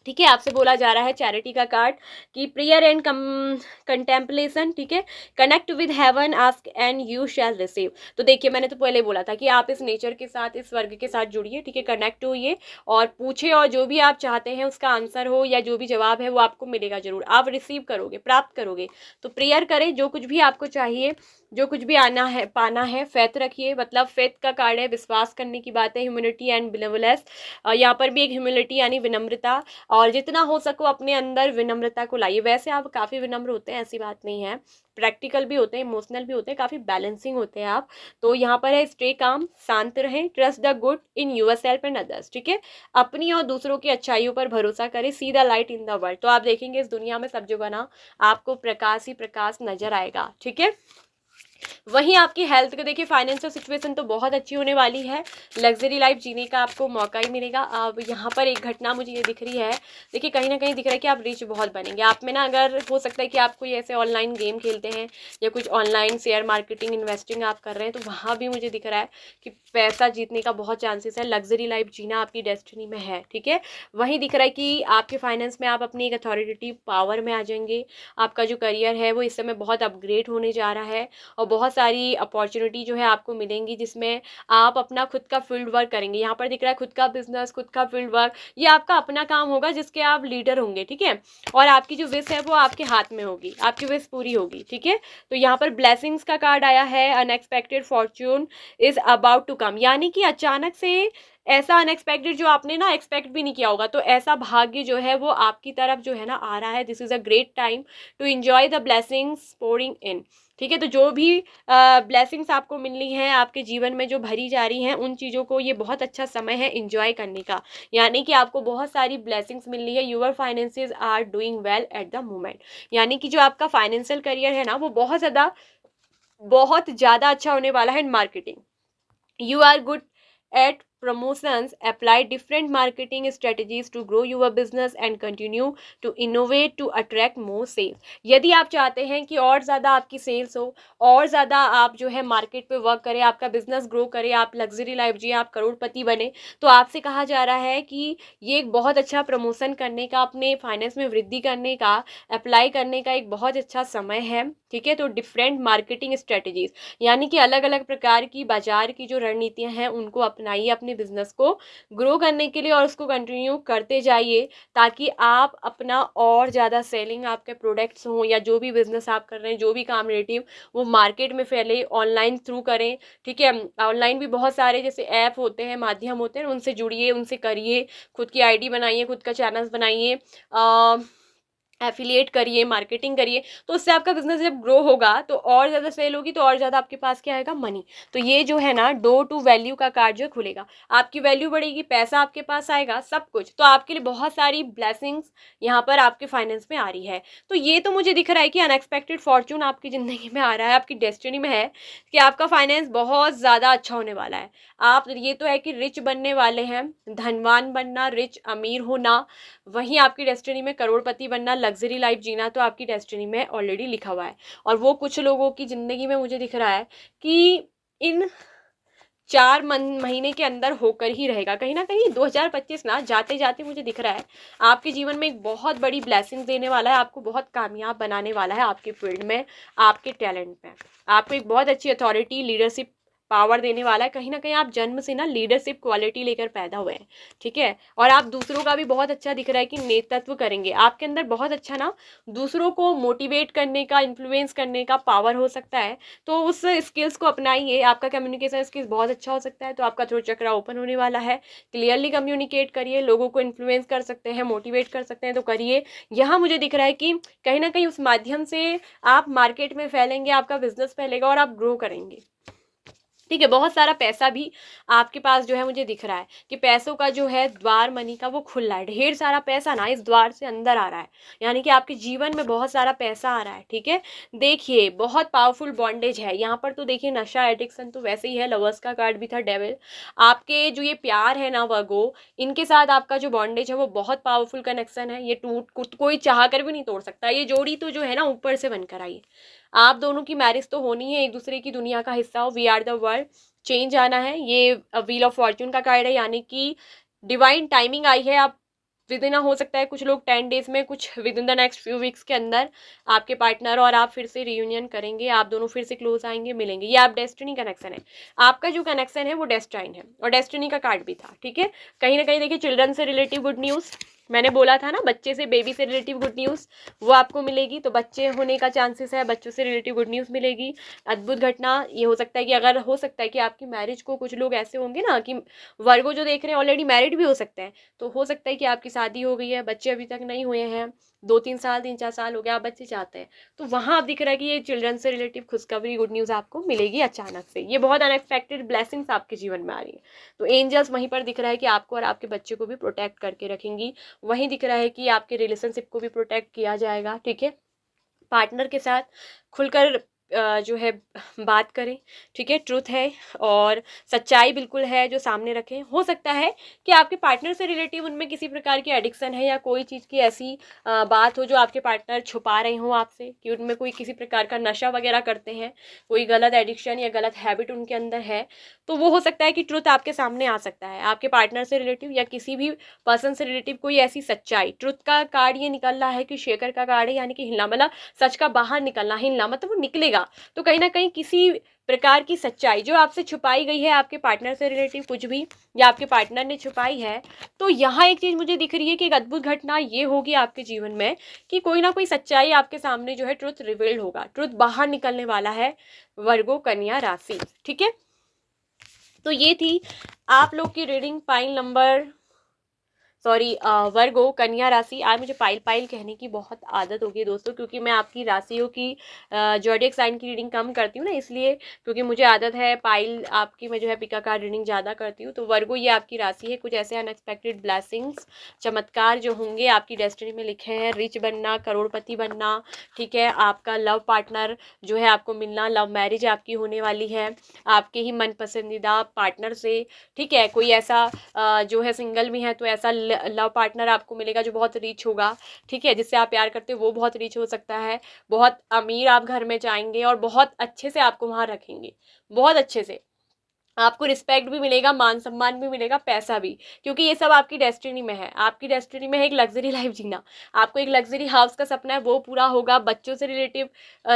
ठीक है, आपसे बोला जा रहा है चैरिटी का कार्ड कि प्रेयर एंड कंटेम्पलेशन। ठीक है, connect with heaven, ask and you shall receive. तो देखिए, मैंने तो पहले बोला था कि आप इस नेचर के साथ, इस वर्ग के साथ जुड़िए। ठीक है, कनेक्ट होइए और पूछे, और जो भी आप चाहते हैं उसका आंसर हो या जो भी जवाब है वो आपको मिलेगा जरूर, आप रिसीव करोगे, प्राप्त करोगे। तो प्रेयर करें, जो कुछ भी आपको चाहिए, जो कुछ भी आना है, पाना है, फेथ रखिए। मतलब फेथ का कार्ड है, विश्वास करने की बात है, ह्यूमिलिटी एंड बिनेवलेंस। यहाँ पर भी एक ह्यूमिलिटी यानी विनम्रता, और जितना हो सको अपने अंदर विनम्रता को लाइए। वैसे आप काफ़ी विनम्र होते हैं, ऐसी बात नहीं है, प्रैक्टिकल भी होते हैं, इमोशनल भी होते हैं, काफ़ी बैलेंसिंग होते हैं आप। तो यहाँ पर है स्टे काम, शांत रहें, trust the good in yourself and others. ठीक है, अपनी और दूसरों की अच्छाइयों पर भरोसा करें, see the light in the world. तो आप देखेंगे इस दुनिया में सब जगह ना आपको प्रकाश ही प्रकाश नजर आएगा। ठीक है, वहीं आपकी हेल्थ का देखिए, फाइनेंशियल सिचुएशन तो बहुत अच्छी होने वाली है, लग्जरी लाइफ जीने का आपको मौका ही मिलेगा। अब यहाँ पर एक घटना मुझे ये दिख रही है, देखिए कहीं ना कहीं दिख रहा है कि आप रिच बहुत बनेंगे। आप में ना, अगर हो सकता है कि आप कोई ऐसे ऑनलाइन गेम खेलते हैं या कुछ ऑनलाइन शेयर मार्केटिंग, इन्वेस्टिंग आप कर रहे हैं, तो वहाँ भी मुझे दिख रहा है कि पैसा जीतने का बहुत चांसेस है, लग्जरी लाइफ जीना आपकी डेस्टिनी में है। ठीक है, वहीं दिख रहा है कि आपके फाइनेंस में आप अपनी एक अथॉरिटेटिव पावर में आ जाएंगे, आपका जो करियर है वो इस समय बहुत अपग्रेड होने जा रहा है, और बहुत सारी अपॉर्चुनिटी जो है आपको मिलेंगी, जिसमें आप अपना खुद का फील्ड वर्क करेंगे। यहाँ पर दिख रहा है खुद का बिजनेस, खुद का फील्ड वर्क, ये आपका अपना काम होगा जिसके आप लीडर होंगे। ठीक है, और आपकी जो विश है वो आपके हाथ में होगी, आपकी विश पूरी होगी। ठीक है, तो यहाँ पर ब्लेसिंग्स का कार्ड आया है, unexpected fortune is about to come, यानी कि अचानक से ऐसा अनएक्सपेक्टेड जो आपने ना एक्सपेक्ट भी नहीं किया होगा, तो ऐसा भाग्य जो है वो आपकी तरफ जो है ना आ रहा है। This is a great time to enjoy the blessings pouring in. ठीक है, तो जो भी ब्लेसिंग्स आपको मिलनी है आपके जीवन में, जो भरी जा रही हैं, उन चीज़ों को ये बहुत अच्छा समय है इंजॉय करने का, यानी कि आपको बहुत सारी ब्लेसिंग्स मिलनी है। Your finances are doing well at the moment, यानी कि जो आपका फाइनेंशियल करियर है ना वो बहुत ज़्यादा अच्छा होने वाला है in marketing. You are good at promotions, apply different marketing strategies to grow your business and continue to innovate to attract more sales। यदि आप चाहते हैं कि और ज़्यादा आपकी सेल्स हो, और ज़्यादा आप जो है मार्केट पे वर्क करें, आपका बिजनेस ग्रो करे, आप लग्जरी लाइफ जिए, आप करोड़पति बने, तो आपसे कहा जा रहा है कि ये एक बहुत अच्छा प्रमोशन करने का, अपने फाइनेंस में वृद्धि करने का, अप्लाई करने का एक बहुत अच्छा समय है। ठीक है, तो डिफरेंट मार्केटिंग स्ट्रेटजीज, यानी कि अलग अलग प्रकार की बाजार की जो रणनीतियां हैं उनको अपनाइए अपने बिजनेस को ग्रो करने के लिए, और उसको कंटिन्यू करते जाइए, ताकि आप अपना और ज़्यादा सेलिंग, आपके प्रोडक्ट्स हों या जो भी बिजनेस आप कर रहे हैं, जो भी काम रिलेटिव, वो मार्केट में फैले, ऑनलाइन थ्रू करें। ठीक है, ऑनलाइन भी बहुत सारे जैसे ऐप होते हैं, माध्यम होते हैं, उनसे जुड़िए, उनसे करिए, खुद की आईडी बनाइए, खुद का चैनल बनाइए, एफिलिएट करिए, मार्केटिंग करिए, तो उससे आपका बिजनेस जब ग्रो होगा तो और ज़्यादा सेल होगी, तो और ज़्यादा आपके पास क्या आएगा, मनी। तो ये जो है ना डोर टू वैल्यू का कार्ड जो खुलेगा, आपकी वैल्यू बढ़ेगी, पैसा आपके पास आएगा, सब कुछ। तो आपके लिए बहुत सारी ब्लेसिंग्स यहाँ पर आपके फाइनेंस में आ रही है। तो ये तो मुझे दिख रहा है कि अनएक्सपेक्टेड फॉर्चून आपकी ज़िंदगी में आ रहा है, आपकी डेस्टिनी में है कि आपका फाइनेंस बहुत ज़्यादा अच्छा होने वाला है। आप, ये तो है कि रिच बनने वाले हैं, धनवान बनना, रिच अमीर होना, वहीं आपकी डेस्टिनी में करोड़पति बनना, लग्जरी लाइफ जीना तो आपकी डेस्टिनी में ऑलरेडी लिखा हुआ है। और वो कुछ लोगों की ज़िंदगी में मुझे दिख रहा है कि इन 4 महीने के अंदर होकर ही रहेगा। कहीं ना कहीं 2025 ना जाते जाते मुझे दिख रहा है आपके जीवन में एक बहुत बड़ी ब्लेसिंग देने वाला है, आपको बहुत कामयाब बनाने वाला है आपके फील्ड में, आपके टैलेंट में। आपको एक बहुत अच्छी अथॉरिटी, लीडरशिप पावर देने वाला है। कहीं ना कहीं आप जन्म से ना लीडरशिप क्वालिटी लेकर पैदा हुए हैं, ठीक है। और आप दूसरों का भी बहुत अच्छा दिख रहा है कि नेतृत्व करेंगे। आपके अंदर बहुत अच्छा ना दूसरों को मोटिवेट करने का, इन्फ्लुएंस करने का पावर हो सकता है। तो उस स्किल्स को अपनाइए। आपका कम्युनिकेशन स्किल्स बहुत अच्छा हो सकता है, तो आपका थ्रोट चक्रा ओपन होने वाला है। क्लियरली कम्युनिकेट करिए, लोगों को इन्फ्लुएंस कर सकते हैं, मोटिवेट कर सकते हैं तो करिए। यहाँ मुझे दिख रहा है कि कहीं ना कहीं उस माध्यम से आप मार्केट में फैलेंगे, आपका बिजनेस फैलेगा और आप ग्रो करेंगे, ठीक है। बहुत सारा पैसा भी आपके पास जो है मुझे दिख रहा है कि पैसों का जो है द्वार मनी का वो खुल रहा है। ढेर सारा पैसा ना इस द्वार से अंदर आ रहा है, यानी कि आपके जीवन में बहुत सारा पैसा आ रहा है, ठीक है। देखिए बहुत पावरफुल बॉन्डेज है यहाँ पर। तो देखिए नशा, एडिक्शन तो वैसे ही है, लवर्स का कार्ड भी था, डेविल। आपके जो ये प्यार है ना वर्गो, इनके साथ आपका जो बॉन्डेज है वो बहुत पावरफुल कनेक्शन है। ये कोई चाह कर भी नहीं तोड़ सकता। ये जोड़ी तो जो है ना ऊपर से बनकर आई है। आप दोनों की मैरिज तो होनी है, एक दूसरे की दुनिया का हिस्सा हो। We are the world, change आना है। ये व्हील ऑफ फॉर्च्यून का कार्ड है, यानी कि डिवाइन टाइमिंग आई है। आप विद इन हो सकता है कुछ लोग 10 डेज में, कुछ with in the next few weeks के अंदर आपके पार्टनर और आप फिर से रियूनियन करेंगे, आप दोनों फिर से क्लोज आएंगे, मिलेंगे। ये आप डेस्टिनी कनेक्शन है। आपका जो कनेक्शन है वो डेस्टाइन है और डेस्टिनी का कार्ड भी था, ठीक है। कहीं ना कहीं देखिए चिल्ड्रन से रिलेटिव गुड न्यूज़, मैंने बोला था ना बच्चे से, बेबी से रिलेटिव गुड न्यूज़ वो आपको मिलेगी। तो बच्चे होने का चांसेस है, बच्चों से रिलेटिव गुड न्यूज़ मिलेगी। अद्भुत घटना ये हो सकता है कि अगर हो सकता है कि आपकी मैरिज को, कुछ लोग ऐसे होंगे ना कि वर्गो जो देख रहे हैं ऑलरेडी मैरिड भी हो सकते हैं, तो हो सकता है कि आपकी शादी हो गई है, बच्चे अभी तक नहीं हुए हैं, 2-3 साल, 3-4 साल हो गया, आप बच्चे चाहते हैं, तो वहाँ आप दिख रहा है कि ये चिल्ड्रन से रिलेटिव खुशखबरी, गुड न्यूज़ आपको मिलेगी अचानक से। ये बहुत अनएक्सपेक्टेड ब्लेसिंग्स आपके जीवन में आ रही है। तो एंजल्स वहीं पर दिख रहा है कि आपको और आपके बच्चे को भी प्रोटेक्ट करके रखेंगी। वहीं दिख रहा है कि आपके रिलेशनशिप को भी प्रोटेक्ट किया जाएगा, ठीक है। पार्टनर के साथ खुलकर जो है बात करें, ठीक है। ट्रुथ है और सच्चाई बिल्कुल है जो सामने रखें। हो सकता है कि आपके पार्टनर से रिलेटिव उनमें किसी प्रकार की एडिक्शन है या कोई चीज़ की ऐसी बात हो जो आपके पार्टनर छुपा रहे हों आपसे, कि उनमें कोई किसी प्रकार का नशा वगैरह करते हैं, कोई गलत एडिक्शन या गलत हैबिट उनके अंदर है। तो वो हो सकता है कि ट्रुथ आपके सामने आ सकता है। आपके पार्टनर से रिलेटिव या किसी भी पर्सन से रिलेटिव कोई ऐसी सच्चाई, ट्रुथ का कार्ड ये निकल रहा है कि शेखर का कार्ड है, यानी कि हिलना, मतलब सच का बाहर निकलना, हिलना मतलब वो निकलेगा। तो कहीं ना कहीं किसी प्रकार की सच्चाई जो आपसे छुपाई गई है, आपके पार्टनर से रिलेटिव कुछ भी, या आपके पार्टनर ने छुपाई है, तो यहाँ एक चीज़ मुझे दिख रही है कि एक अद्भुत घटना ये होगी आपके जीवन में कि कोई ना कोई सच्चाई आपके सामने जो है, ट्रुथ रिवील्ड होगा, ट्रुथ बाहर निकलने वाला है वर्गो कन्या राशि, ठीक है। तो ये थी आप लोग की रीडिंग पाइल नंबर, सॉरी वर्गो कन्या राशि। आज मुझे पाइल पाइल कहने की बहुत आदत होगी दोस्तों, क्योंकि मैं आपकी राशियों की ज़ोडिएक साइन की रीडिंग कम करती हूँ ना, इसलिए, क्योंकि मुझे आदत है पाइल आपकी मैं जो है पिका कार्ड रीडिंग ज़्यादा करती हूँ। तो वर्गो ये आपकी राशि है। कुछ ऐसे अनएक्सपेक्टेड ब्लेसिंग्स, चमत्कार जो होंगे आपकी डेस्टिनी में लिखे हैं। रिच बनना, करोड़पति बनना, ठीक है। आपका लव पार्टनर जो है आपको मिलना, लव मैरिज आपकी होने वाली है आपके ही मन पसंदीदा पार्टनर से, ठीक है। कोई ऐसा जो है सिंगल भी है तो ऐसा लव पार्टनर आपको मिलेगा जो बहुत रिच होगा, ठीक है, जिससे आप प्यार करते हो वो बहुत रिच हो सकता है। बहुत अमीर आप घर में जाएंगे और बहुत अच्छे से आपको वहाँ रखेंगे, बहुत अच्छे से आपको रिस्पेक्ट भी मिलेगा, मान सम्मान भी मिलेगा, पैसा भी, क्योंकि ये सब आपकी डेस्टिनी में है। आपकी डेस्टिनी में है एक लग्जरी लाइफ जीना। आपको एक लग्जरी हाउस का सपना है वो पूरा होगा। बच्चों से रिलेटिव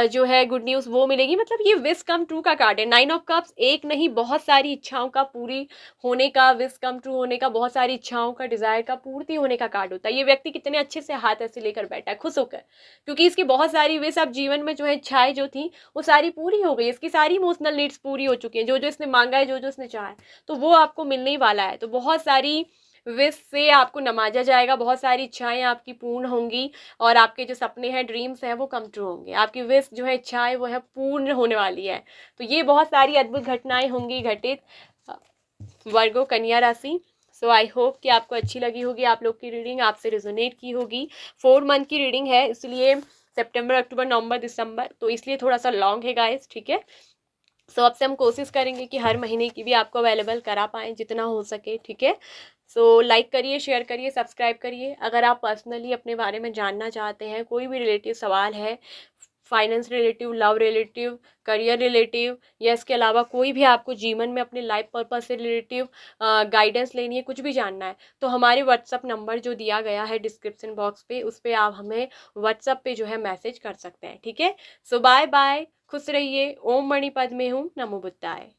जो है गुड न्यूज़ वो मिलेगी। मतलब ये विश कम ट्रू का कार्ड है। 9 ऑफ कप्स, एक नहीं बहुत सारी इच्छाओं का पूरी होने का, विश कम ट्रू होने का, बहुत सारी इच्छाओं का, डिजायर का पूर्ति होने का कार्ड होता है। ये व्यक्ति कितने अच्छे से हाथ ऐसे लेकर बैठा है खुश होकर, क्योंकि इसकी बहुत सारी विश अब जीवन में जो है इच्छाएं जो थी वो सारी पूरी हो गई। इसकी सारी इमोशनल नीड्स पूरी हो चुकी हैं, जो जो इसने मांगा है, जो जो इसने चाहा है, तो वो आपको मिलने ही वाला है। तो बहुत सारी विश से आपको नवाजा जाएगा, बहुत सारी इच्छाएं आपकी पूर्ण होंगी और आपके जो सपने हैं, ड्रीम्स हैं, वो कम ट्रू होंगे। आपकी विश जो है, इच्छाएं वो है पूर्ण होने वाली है। तो ये बहुत सारी अद्भुत घटनाएं होंगी घटित वर्गो कन्या राशि। सो आई होप कि आपको अच्छी लगी होगी, आप लोग की रीडिंग आपसे रिजोनेट की होगी। 4 मंथ की रीडिंग है, इसलिए सितंबर, अक्टूबर, नवंबर, दिसंबर, तो इसलिए थोड़ा सा लॉन्ग है गाइस, ठीक है। सो अब से हम कोशिश करेंगे कि हर महीने की भी आपको अवेलेबल करा पाएँ जितना हो सके, ठीक है। सो लाइक करिए, शेयर करिए, सब्सक्राइब करिए। अगर आप पर्सनली अपने बारे में जानना चाहते हैं, कोई भी रिलेटिव सवाल है, finance relative, love relative, career relative, या इसके अलावा कोई भी आपको जीवन में अपने लाइफ पर्पस से रिलेटिव गाइडेंस लेनी है, कुछ भी जानना है, तो हमारे व्हाट्सअप नंबर जो दिया गया है डिस्क्रिप्शन बॉक्स पे, उस पर आप हमें व्हाट्सअप पे जो है मैसेज कर सकते हैं। ठीक है, सो बाय बाय, खुश रहिए। ओम मणि पद में हूँ, नमो बुद्धाय।